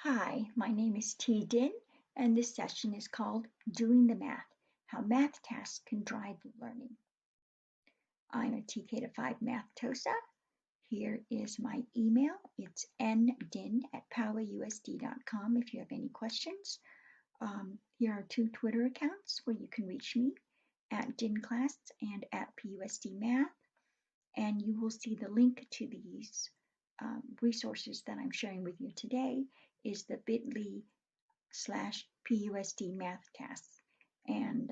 Hi, my name is T. Din, and this session is called Doing the Math, How Math Tasks Can Drive Learning. I'm a TK to 5 Mathtosa. Here is my email. It's ndin@powausd.com if you have any questions. Here are 2 Twitter accounts where you can reach me, at DinClass and at PUSDMath, and you will see the link to these resources that I'm sharing with you today is the bit.ly/PUSD math tasks, and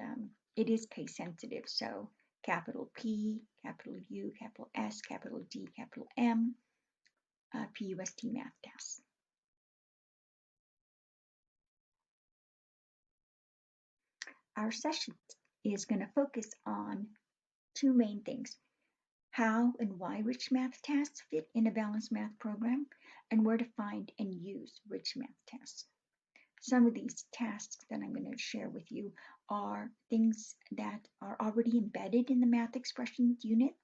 it is case sensitive, so capital P, capital U, capital S, capital D, capital M, PUSD math tasks. Our session is going to focus on 2 main things: how and why rich math tasks fit in a balanced math program, and where to find and use rich math tasks. Some of these tasks that I'm going to share with you are things that are already embedded in the math expressions unit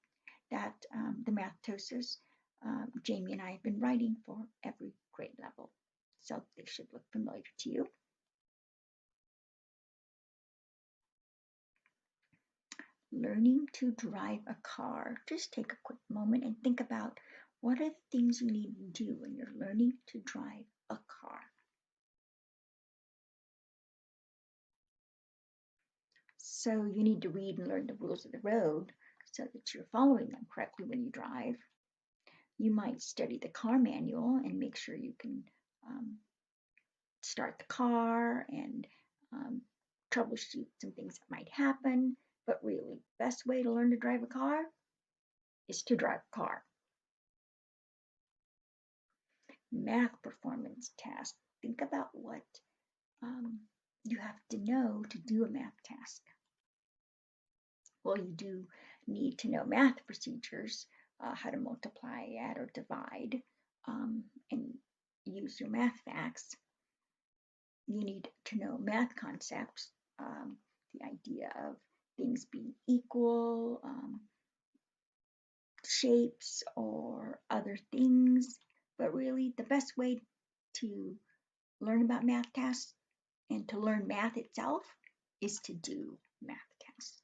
that the Mathtosis, Jamie and I have been writing for every grade level. So they should look familiar to you. Learning to drive a car. Just take a quick moment and think about what are the things you need to do when you're learning to drive a car. So you need to read and learn the rules of the road so that you're following them correctly when you drive. You might study the car manual and make sure you can start the car and troubleshoot some things that might happen. But really, the best way to learn to drive a car is to drive a car. Math performance task. Think about what you have to know to do a math task. Well, you do need to know math procedures, how to multiply, add, or divide, and use your math facts. You need to know math concepts, the idea of things being equal, shapes, or other things. But really, the best way to learn about math tasks and to learn math itself is to do math tasks.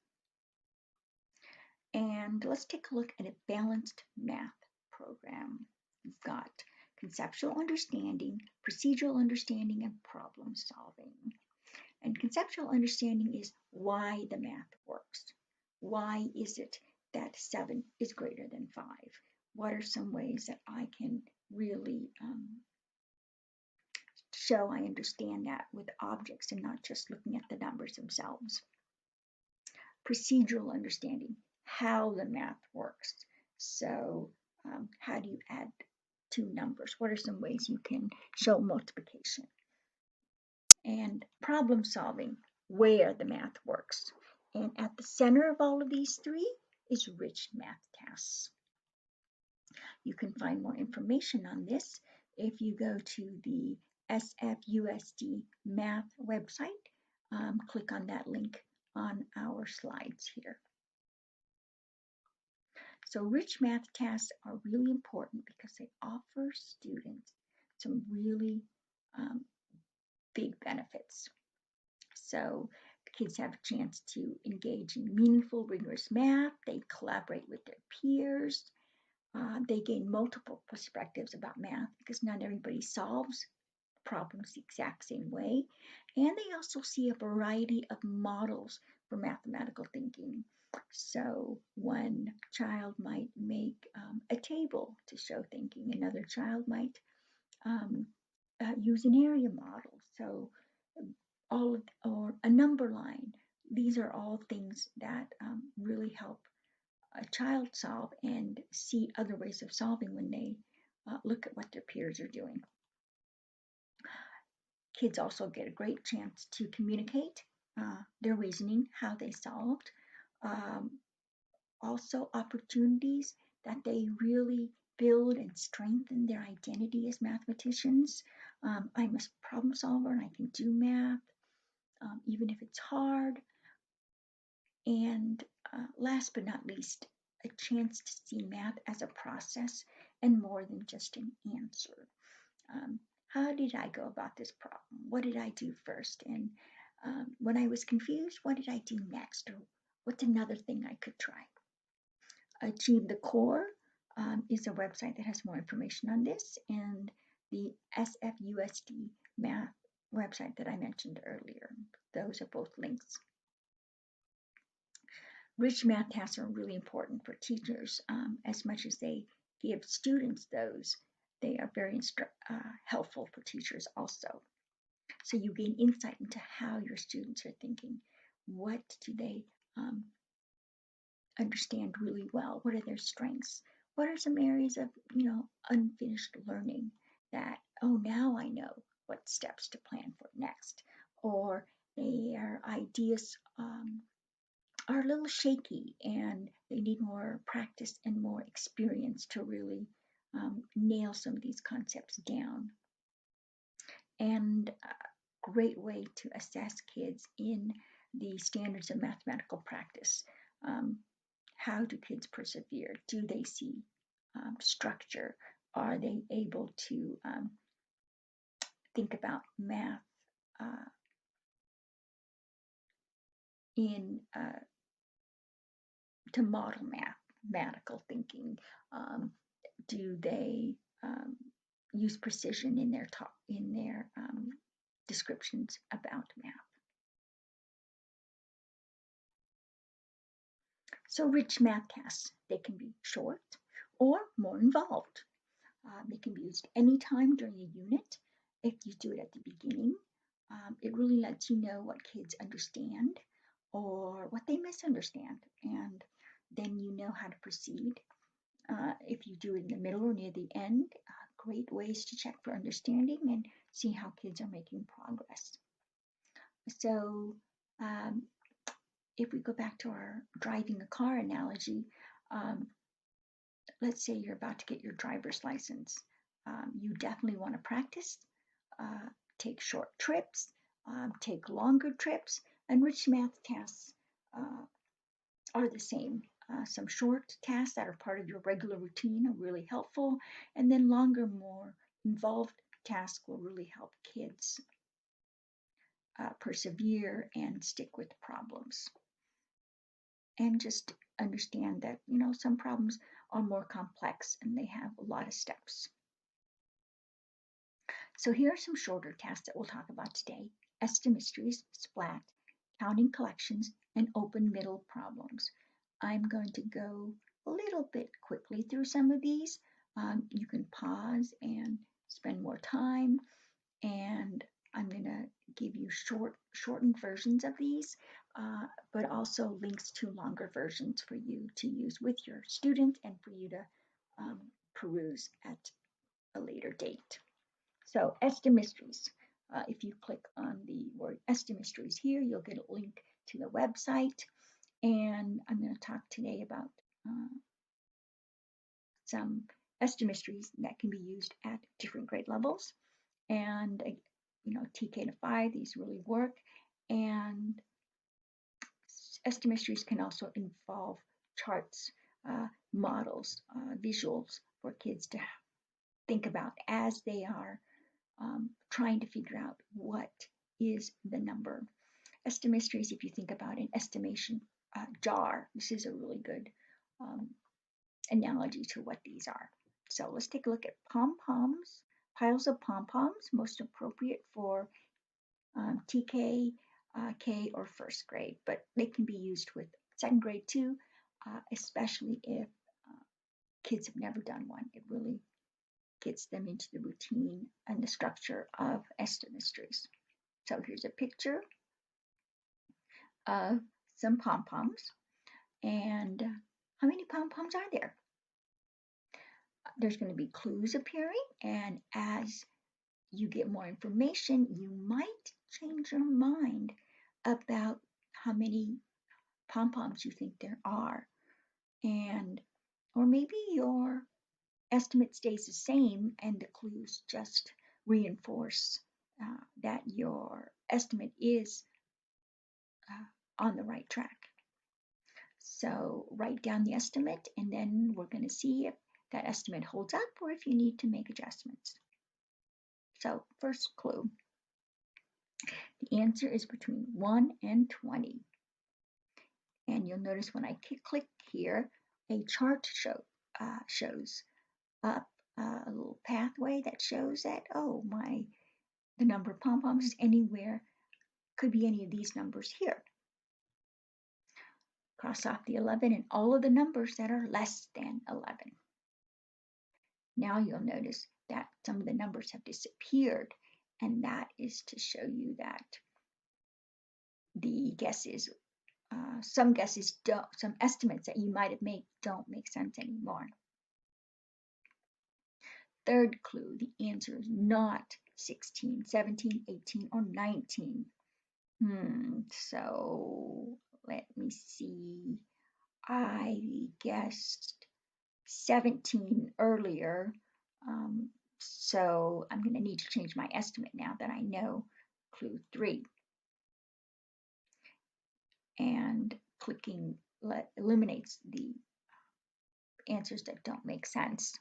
And let's take a look at a balanced math program. We've got conceptual understanding, procedural understanding, and problem solving. And conceptual understanding is why the math works. Why is it that 7 is greater than 5? What are some ways that I can really show I understand that with objects and not just looking at the numbers themselves? Procedural understanding, how the math works. So how do you add 2 numbers? What are some ways you can show multiplication? And problem solving, where the math works. And at the center of all of these 3 is rich math tasks. You can find more information on this if you go to the SFUSD Math website. Click on that link on our slides here. So rich math tasks are really important because they offer students some really big benefits. So kids have a chance to engage in meaningful, rigorous math. They collaborate with their peers. They gain multiple perspectives about math because not everybody solves problems the exact same way. And they also see a variety of models for mathematical thinking. So one child might make a table to show thinking. Another child might use an area model. So or a number line. These are all things that really help a child solve and see other ways of solving when they look at what their peers are doing. Kids also get a great chance to communicate their reasoning, how they solved. Also opportunities that they really build and strengthen their identity as mathematicians. I'm a problem solver and I can do math, even if it's hard. And last but not least, a chance to see math as a process and more than just an answer. How did I go about this problem? What did I do first? And when I was confused, what did I do next? Or what's another thing I could try? Achieve the Core is a website that has more information on this, and the SFUSD math website that I mentioned earlier. Those are both links. Rich math tasks are really important for teachers as much as they give students those. They are very helpful for teachers also. So you gain insight into how your students are thinking. What do they understand really well? What are their strengths? What are some areas of unfinished learning that, oh, now I know what steps to plan for next? Or their ideas are a little shaky and they need more practice and more experience to really nail some of these concepts down. And a great way to assess kids in the standards of mathematical practice. How do kids persevere? Do they see structure? Are they able to think about math to model mathematical thinking? Do they use precision in their descriptions about math? So rich math tasks, they can be short or more involved. They can be used anytime during a unit. If you do it at the beginning, it really lets you know what kids understand or what they misunderstand, and then you know how to proceed. If you do it in the middle or near the end, great ways to check for understanding and see how kids are making progress. So if we go back to our driving a car analogy, let's say you're about to get your driver's license. You definitely want to practice, take short trips, take longer trips, and rich math tasks are the same. Some short tasks that are part of your regular routine are really helpful, and then longer, more involved tasks will really help kids persevere and stick with problems. And just understand that, some problems are more complex and they have a lot of steps. So here are some shorter tasks that we'll talk about today: Esther Mysteries, Splat, counting collections, and open middle problems. I'm going to go a little bit quickly through some of these. You can pause and spend more time, and I'm going to give you shortened versions of these, but also links to longer versions for you to use with your student and for you to peruse at a later date. So Esther Mysteries. If you click on the word Esther Mysteries here, you'll get a link to the website. And I'm going to talk today about some Esther Mysteries that can be used at different grade levels. And, TK to 5, these really work. And Esther Mysteries can also involve charts, models, visuals for kids to think about as they are trying to figure out what is the number. Esther Mysteries, if you think about an estimation jar, this is a really good analogy to what these are. So let's take a look at Pom Poms, piles of Pom Poms, most appropriate for TK, K, or first grade, but they can be used with second grade too, especially if kids have never done one. It really gets them into the routine and the structure of Esther Mysteries. So here's a picture of some pom-poms, and how many pom-poms are there? There's going to be clues appearing, and as you get more information, you might change your mind about how many pom-poms you think there are, or maybe your estimate stays the same and the clues just reinforce that your estimate is on the right track. So write down the estimate, and then we're going to see if that estimate holds up or if you need to make adjustments. So first clue, the answer is between 1 and 20. And you'll notice when I click here, a chart shows up a little pathway that shows that, oh, the number of pom-poms is anywhere, could be any of these numbers here. Cross off the 11 and all of the numbers that are less than 11. Now you'll notice that some of the numbers have disappeared, and that is to show you that the guesses, some estimates that you might have made don't make sense anymore. Third clue, the answer is not 16, 17, 18, or 19. So let me see. I guessed 17 earlier. So I'm going to need to change my estimate now that I know clue 3. And clicking eliminates the answers that don't make sense.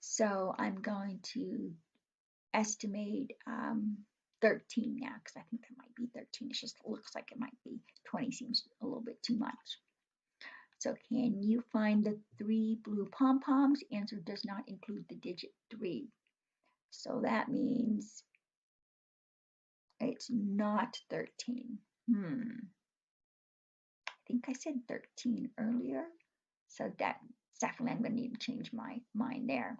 So I'm going to estimate 13 now, because I think that might be 13. It just looks like it might be. 20 seems a little bit too much. So can you find the 3 blue pom-poms? Answer does not include the digit 3. So that means it's not 13. I think I said 13 earlier. So that definitely I'm going to need to change my mind there.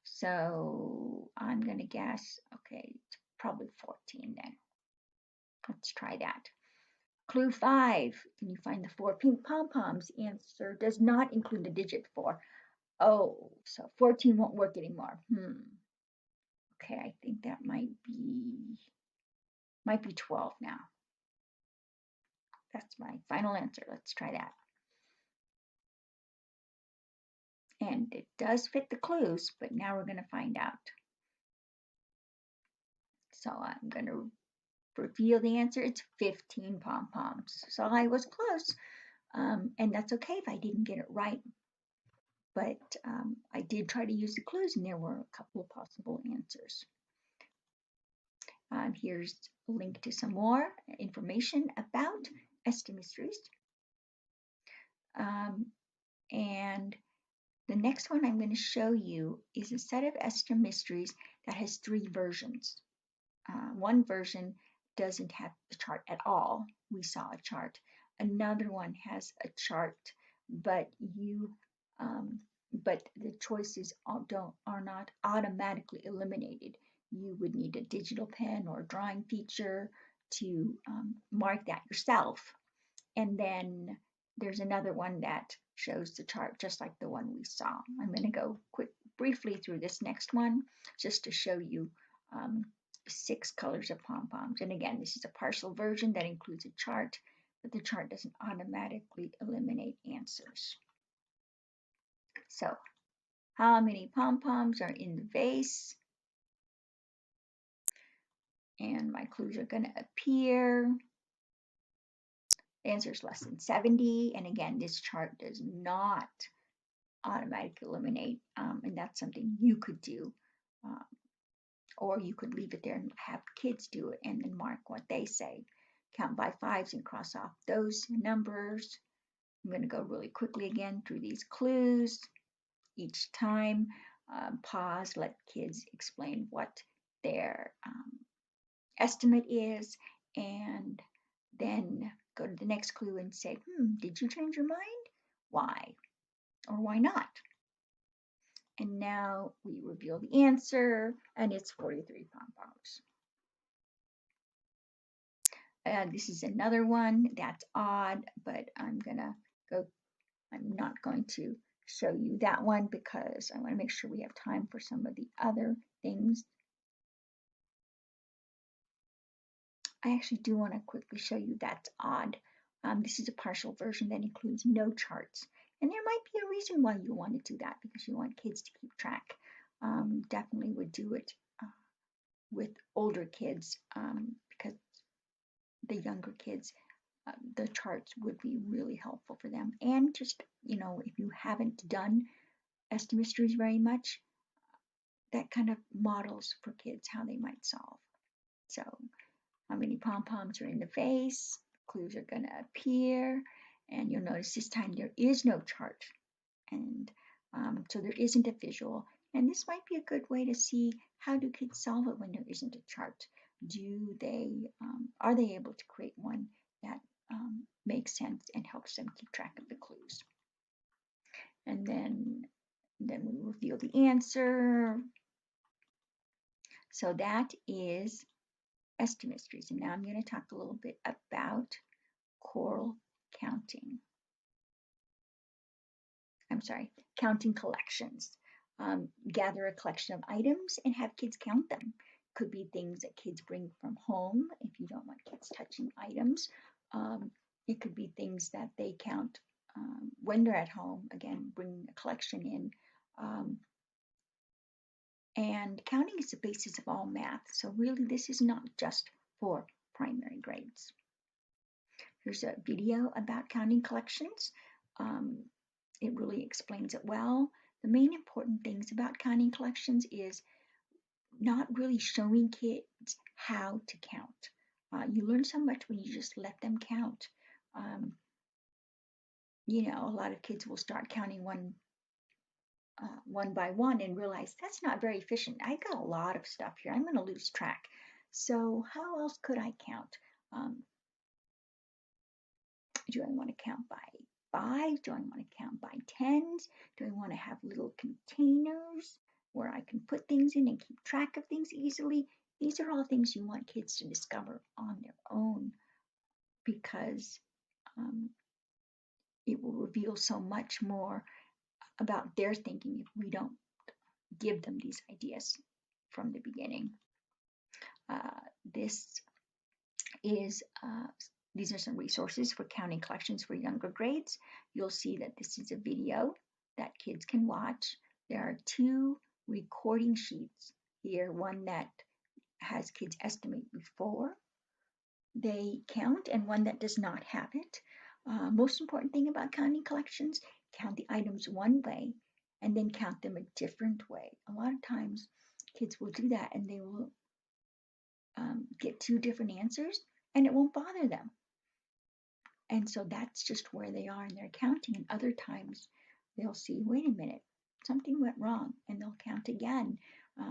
So I'm going to guess, okay, it's probably 14 then. Let's try that. Clue 5, can you find the 4 pink pom-poms? Answer does not include the digit 4. Oh, so 14 won't work anymore. Okay, I think that might be 12 now. That's my final answer. Let's try that. And it does fit the clues, but now we're going to find out. So I'm going to reveal the answer. It's 15 pom-poms. So I was close. And that's okay if I didn't get it right. But I did try to use the clues, and there were a couple of possible answers. Here's a link to some more information about Esther Mysteries. And the next one I'm going to show you is a set of Esther Mysteries that has 3 versions. One version doesn't have a chart at all. We saw a chart. Another one has a chart, but the choices are not automatically eliminated. You would need a digital pen or drawing feature to mark that yourself. And then there's another one that shows the chart just like the one we saw. I'm going to go briefly through this next one just to show you 6 colors of pom-poms. And again, this is a partial version that includes a chart, but the chart doesn't automatically eliminate answers. So, how many pom-poms are in the vase? And my clues are going to appear. The answer is less than 70. And again, this chart does not automatically eliminate, and that's something you could do. Or you could leave it there and have kids do it and then mark what they say. Count by 5s and cross off those numbers. I'm going to go really quickly again through these clues. Each time, pause, let kids explain what their estimate is, and then go to the next clue and say, did you change your mind? Why? Or why not? And now we reveal the answer, and it's 43 pom-poms. This is another one that's odd, but I'm not going to show you that one because I want to make sure we have time for some of the other things. I actually do want to quickly show you that's odd. This is a partial version that includes no charts. And there might be a reason why you want to do that, because you want kids to keep track. Definitely would do it with older kids, because the younger kids, the charts would be really helpful for them. And just, if you haven't done Esther Mysteries very much, that kind of models for kids how they might solve. So how many pom-poms are in the vase? Clues are going to appear, and you'll notice this time there is no chart, and so there isn't a visual. And this might be a good way to see how do kids solve it when there isn't a chart. Are they able to create one that makes sense and helps them keep track of the clues? And then we reveal the answer. So that is Esther Mysteries. And now I'm going to talk a little bit about choral counting. Counting collections. Gather a collection of items and have kids count them. Could be things that kids bring from home if you don't want kids touching items. It could be things that they count when they're at home. Again, bring a collection in. And counting is the basis of all math. So really, this is not just for primary grades. Here's a video about counting collections. It really explains it well. The main important things about counting collections is not really showing kids how to count. You learn so much when you just let them count. A lot of kids will start counting one by one and realize that's not very efficient. I got a lot of stuff here. I'm going to lose track. So how else could I count? Do I want to count by 5? Do I want to count by 10s? Do I want to have little containers where I can put things in and keep track of things easily? These are all things you want kids to discover on their own, because it will reveal so much more about their thinking if we don't give them these ideas from the beginning. These are some resources for counting collections for younger grades. You'll see that this is a video that kids can watch. There are 2 recording sheets here, one that has kids estimate before they count and one that does not have it. Most important thing about counting collections, count the items one way and then count them a different way. A lot of times kids will do that and they will get 2 different answers and it won't bother them. And so that's just where they are in their counting. And other times they'll see, wait a minute, something went wrong, and they'll count again,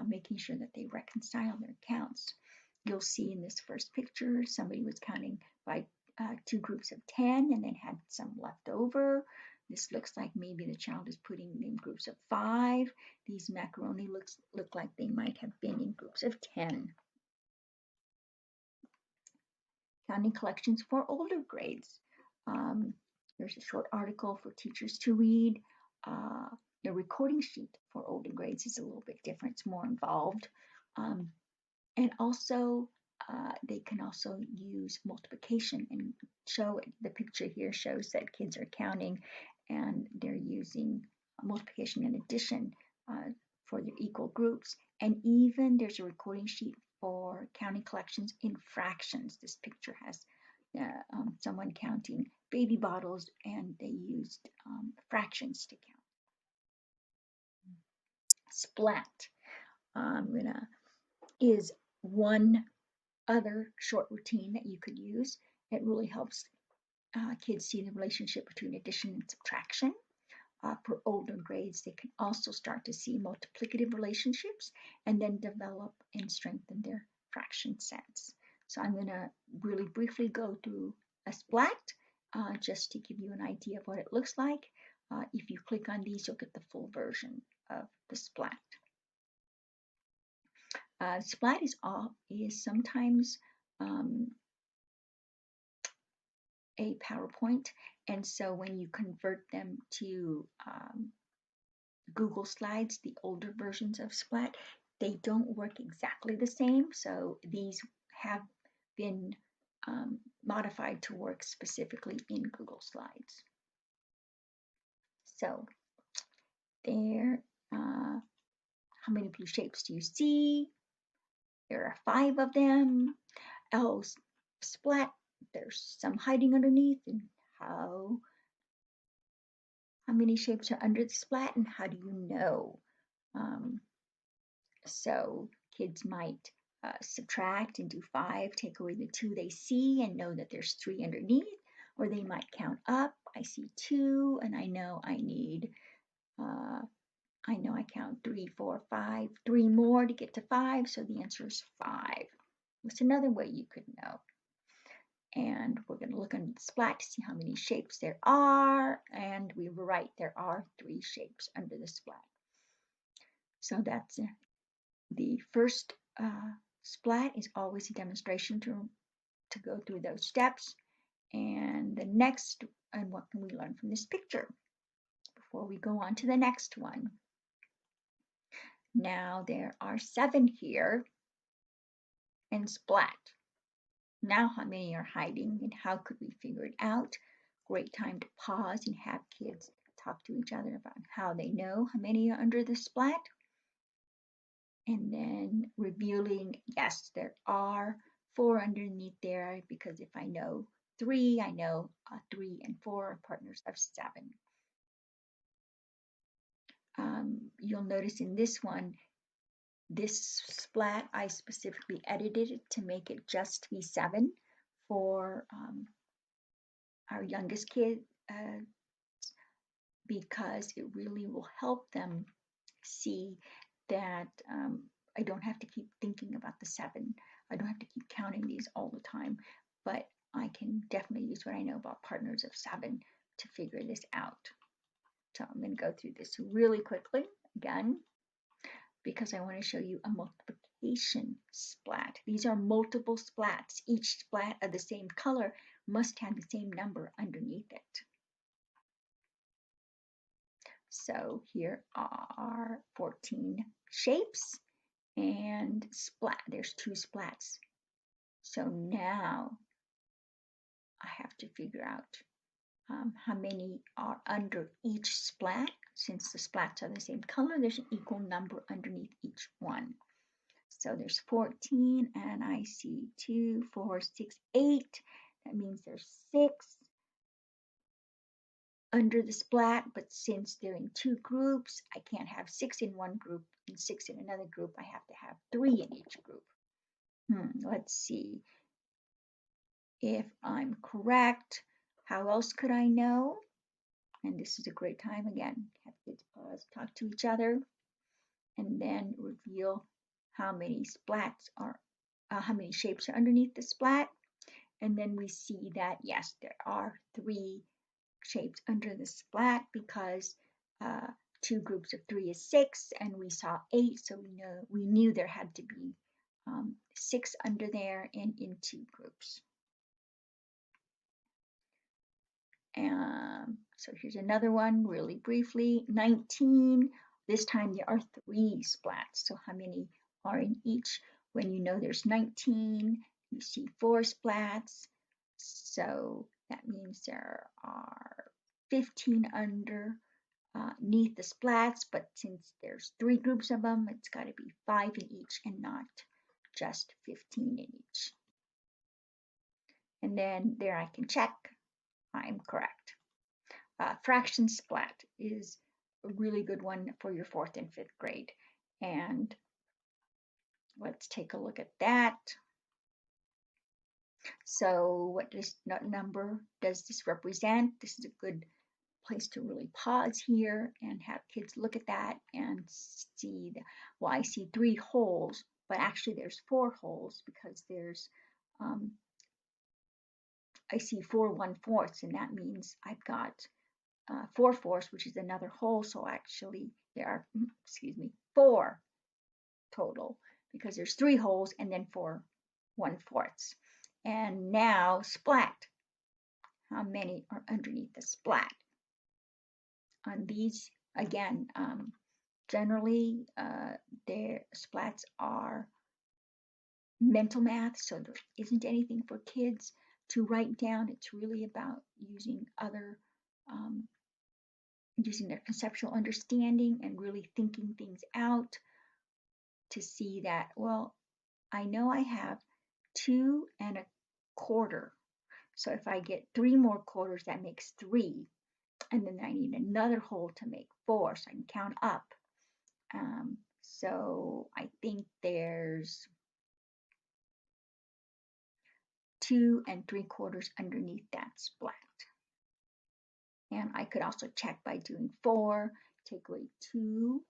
making sure that they reconcile their counts. You'll see in this first picture, somebody was counting by 2 groups of 10 and then had some left over. This looks like maybe the child is putting in groups of 5. These macaroni look like they might have been in groups of 10. Counting collections for older grades. There's a short article for teachers to read. The recording sheet for older grades is a little bit different. It's more involved. And also, they can also use multiplication and show it. The picture here shows that kids are counting and they're using multiplication and addition for their equal groups. And even there's a recording sheet for counting collections in fractions. This picture has someone counting baby bottles and they used fractions to count. Splat is one other short routine that you could use. It really helps kids see the relationship between addition and subtraction. For older grades, they can also start to see multiplicative relationships and then develop and strengthen their fraction sense. So I'm going to really briefly go through a splat just to give you an idea of what it looks like. If you click on these, you'll get the full version of the splat. Splat is sometimes a PowerPoint, and so when you convert them to Google Slides, the older versions of Splat, they don't work exactly the same. So these have been modified to work specifically in Google Slides. So there, how many blue shapes do you see? There are 5 of them. Oh, Splat, there's some hiding underneath. And how many shapes are under the splat and how do you know? So kids might subtract and do 5, take away the 2 they see and know that there's 3 underneath, or they might count up. I see 2 and I know I count 3, 4, 5, 3 more to get to 5, so the answer is 5. That's another way you could know. And we're going to look under the splat to see how many shapes there are, and we were right, there are 3 shapes under the splat. So that's the first splat is always a demonstration to go through those steps. And the next, and what can we learn from this picture before we go on to the next one? Now there are 7 here in splat. Now how many are hiding and how could we figure it out? Great time to pause and have kids talk to each other about how they know how many are under the splat. And then revealing, yes, there are 4 underneath there, because if I know 3, I know 3 and 4 are partners of 7. You'll notice in this one, this splat, I specifically edited it to make it just be 7 for our youngest kid, because it really will help them see that I don't have to keep thinking about the 7. I don't have to keep counting these all the time, but I can definitely use what I know about partners of 7 to figure this out. So I'm going to go through this really quickly again, because I want to show you a multiplication splat. These are multiple splats. Each splat of the same color must have the same number underneath it. So here are 14 shapes and splat. There's 2 splats. So now I have to figure out how many are under each splat. Since the splats are the same color, there's an equal number underneath each one. So there's 14 and I see 2, 4, 6, 8. That means there's 6 under the splat, but since they're in 2 groups, I can't have 6 in one group and 6 in another group. I have to have 3 in each group. Let's see if I'm correct. How else could I know? And this is a great time again. Have kids pause, talk to each other, and then reveal how many splats are, how many shapes are underneath the splat. And then we see that yes, there are 3 shapes under the splat, because 2 groups of 3 is 6, and we saw 8, so we knew there had to be 6 under there and in 2 groups. So here's another one really briefly. 19. This time there are 3 splats. So how many are in each? When you know there's 19, you see 4 splats. So that means there are 15 underneath the splats, but since there's 3 groups of them, it's got to be 5 in each and not just 15 in each. And then there I can check I'm correct. Fraction splat is a really good one for your 4th and 5th grade. And let's take a look at that. So what number does this represent? This is a good place to really pause here and have kids look at that and see, well, I see 3 holes, but actually there's 4 holes, because there's, I see 4 1/4, and that means I've got 4 fourths, which is another hole. So actually there are, 4 total, because there's 3 holes and then 4 1/4. And now splat. How many are underneath the splat? On these, again, generally their splats are mental math, so there isn't anything for kids to write down. It's really about using using their conceptual understanding and really thinking things out to see that, well, I know I have 2 1/4. So if I get 3 more quarters, that makes 3. And then I need another hole to make 4, so I can count up. So I think there's 2 3/4 underneath that splat. And I could also check by doing 4, take away 2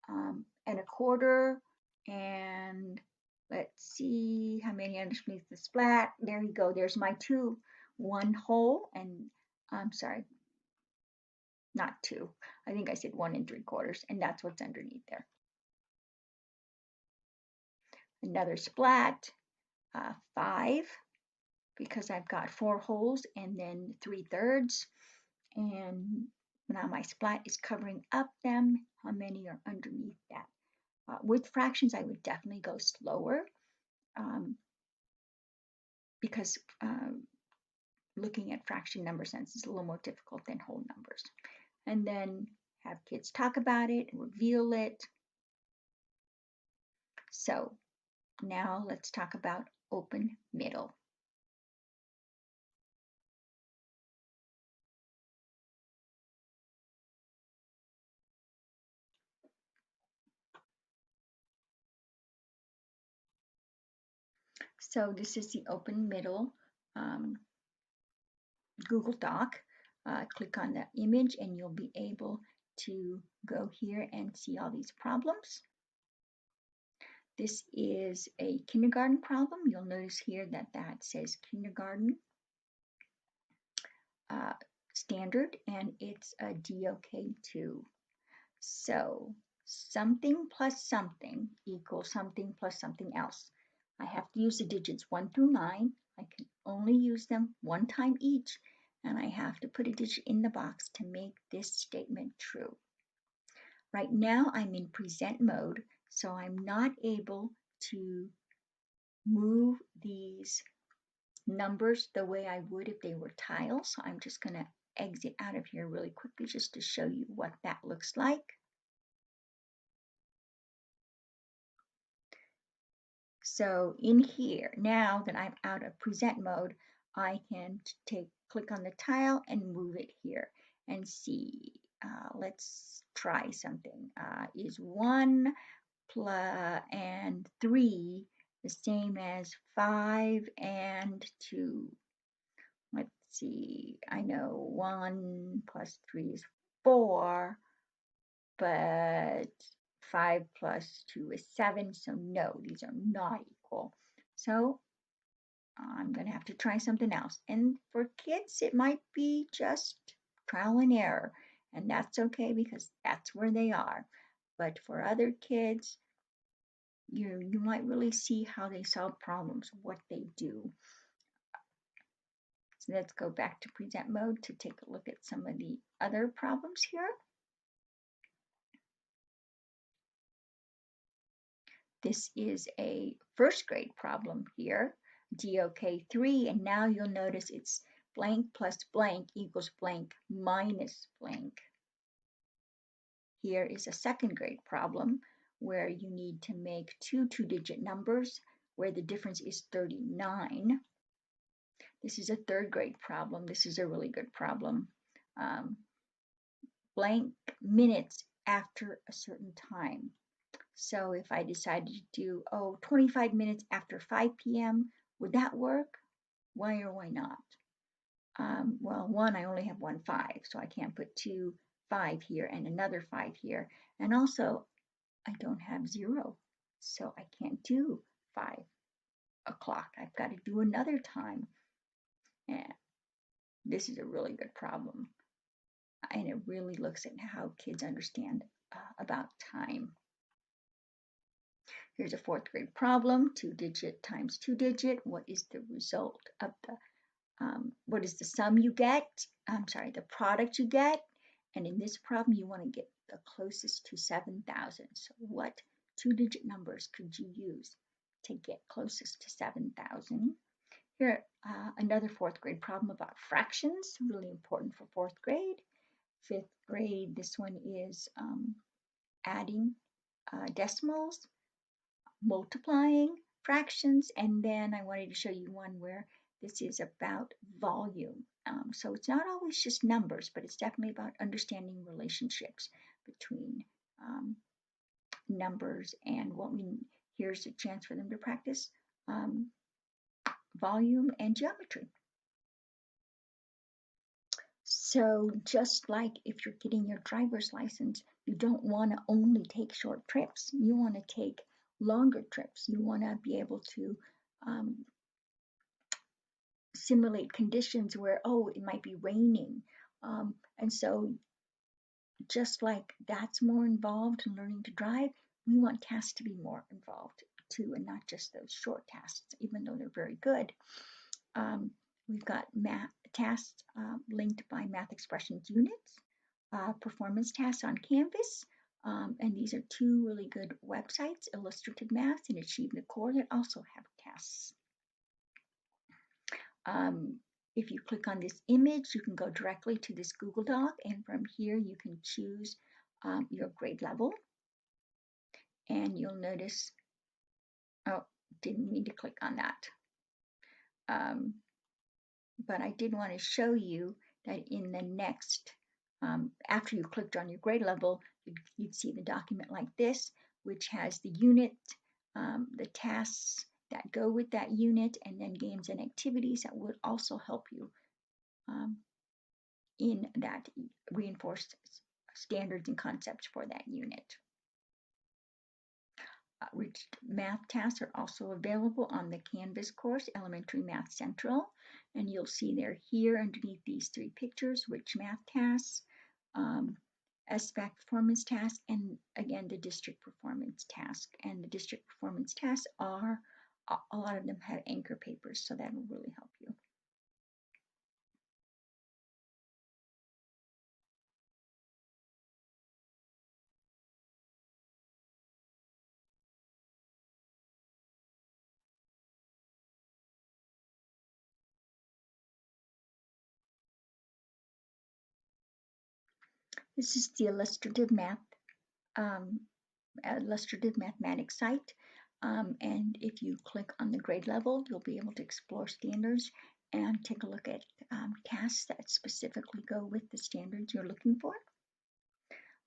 1/4, and let's see how many underneath the splat. There you go. There's my 2. 1 whole, and I'm sorry, not 2. I think I said 1 3/4, and that's what's underneath there. Another splat, 5, because I've got 4 wholes and then 3/3, and now my splat is covering up them. How many are underneath that? With fractions, I would definitely go slower because looking at fraction number sense is a little more difficult than whole numbers. And then have kids talk about it, reveal it. So now let's talk about open middle. So this is the open middle Google Doc. Click on the image and you'll be able to go here and see all these problems. This is a kindergarten problem. You'll notice here that that says kindergarten standard, and it's a DOK2. So something plus something equals something plus something else. I have to use the digits 1 through 9. I can only use them one time each, and I have to put a digit in the box to make this statement true. Right now I'm in present mode, so I'm not able to move these numbers the way I would if they were tiles. So I'm just going to exit out of here really quickly just to show you what that looks like. So in here, now that I'm out of present mode, I can click on the tile and move it here and see. Let's try something. Is 1 and 3 the same as 5 and 2? Let's see. I know 1 plus 3 is 4, but 5 plus 2 is 7, so no, these are not equal. So I'm going to have to try something else. And for kids, it might be just trial and error, and that's okay because that's where they are. But for other kids, you might really see how they solve problems, what they do. So let's go back to present mode to take a look at some of the other problems here. This is a first grade problem here, DOK3, and now you'll notice it's blank plus blank equals blank minus blank. Here is a second grade problem where you need to make 2 two-digit numbers where the difference is 39. This is a third grade problem. This is a really good problem. Blank minutes after a certain time. So if I decided to do, 25 minutes after 5 p.m., would that work? Why or why not? Well, one, I only have 1 5, so I can't put 2 5 here and another 5 here. And also, I don't have 0, so I can't do 5 o'clock. I've got to do another time. And this is a really good problem. And it really looks at how kids understand about time. Here's a fourth grade problem, 2-digit times 2-digit. What is the result of what is the sum you get? The product you get. And in this problem, you want to get the closest to 7,000. So what 2-digit numbers could you use to get closest to 7,000? Here, another fourth grade problem about fractions, really important for fourth grade. Fifth grade, this one is adding decimals, multiplying fractions, and then I wanted to show you one where this is about volume. So it's not always just numbers, but it's definitely about understanding relationships between numbers, and here's a chance for them to practice volume and geometry. So just like if you're getting your driver's license, you don't want to only take short trips. You want to take longer trips. You want to be able to simulate conditions where, oh, it might be raining. And so just like that's more involved in learning to drive, we want tasks to be more involved too, and not just those short tasks, even though they're very good. We've got math tasks linked by math expressions units, performance tasks on Canvas, and these are two really good websites, Illustrative Math and Achieve the Core, that also have tasks. If you click on this image, you can go directly to this Google Doc, and from here you can choose your grade level. And you'll notice, oh, didn't mean to click on that. But I did want to show you that in the next, after you clicked on your grade level, you'd see the document like this, which has the unit, the tasks that go with that unit, and then games and activities that would also help you in that reinforced standards and concepts for that unit. Math tasks are also available on the Canvas course, Elementary Math Central, and you'll see they're here underneath these three pictures, Rich Math tasks, SBAC performance task, and again the district performance task. And the district performance tasks are, a lot of them have anchor papers, so that will really help you. This is the Illustrative Mathematics site. And if you click on the grade level, you'll be able to explore standards and take a look at tasks that specifically go with the standards you're looking for.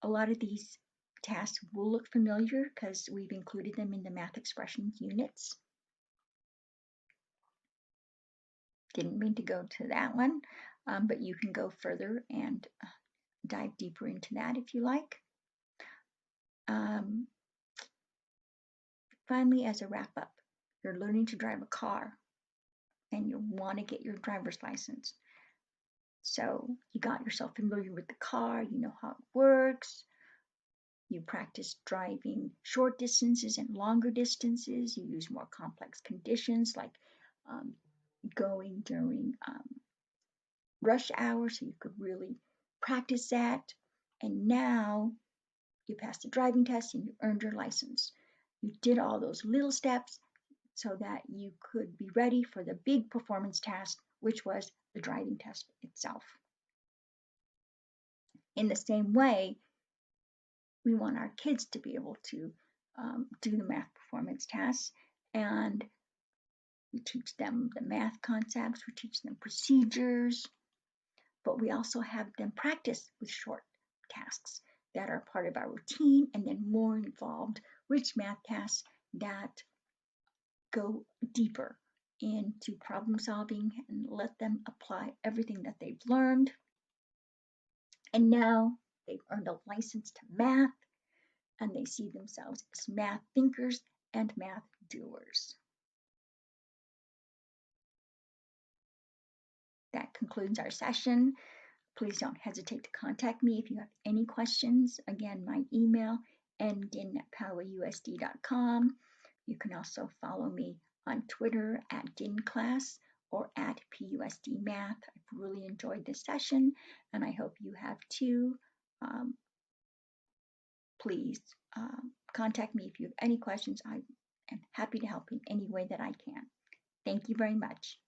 A lot of these tasks will look familiar because we've included them in the math expressions units. Didn't mean to go to that one, but you can go further and dive deeper into that if you like. Finally, as a wrap-up, you're learning to drive a car and you want to get your driver's license. So you got yourself familiar with the car, you know how it works, you practice driving short distances and longer distances, you use more complex conditions like going during rush hour, so you could really practice that. And now you passed the driving test and you earned your license. You did all those little steps so that you could be ready for the big performance task, which was the driving test itself. In the same way, we want our kids to be able to do the math performance tasks, and we teach them the math concepts, we teach them procedures, but we also have them practice with short tasks that are part of our routine, and then more involved rich math tasks that go deeper into problem solving and let them apply everything that they've learned. And now they've earned a license to math, and they see themselves as math thinkers and math doers. That concludes our session. Please don't hesitate to contact me if you have any questions. Again, my email, ndin@powerusd.com. You can also follow me on Twitter at DinClass or at PUSDMath. I've really enjoyed this session, and I hope you have too. Please contact me if you have any questions. I am happy to help in any way that I can. Thank you very much.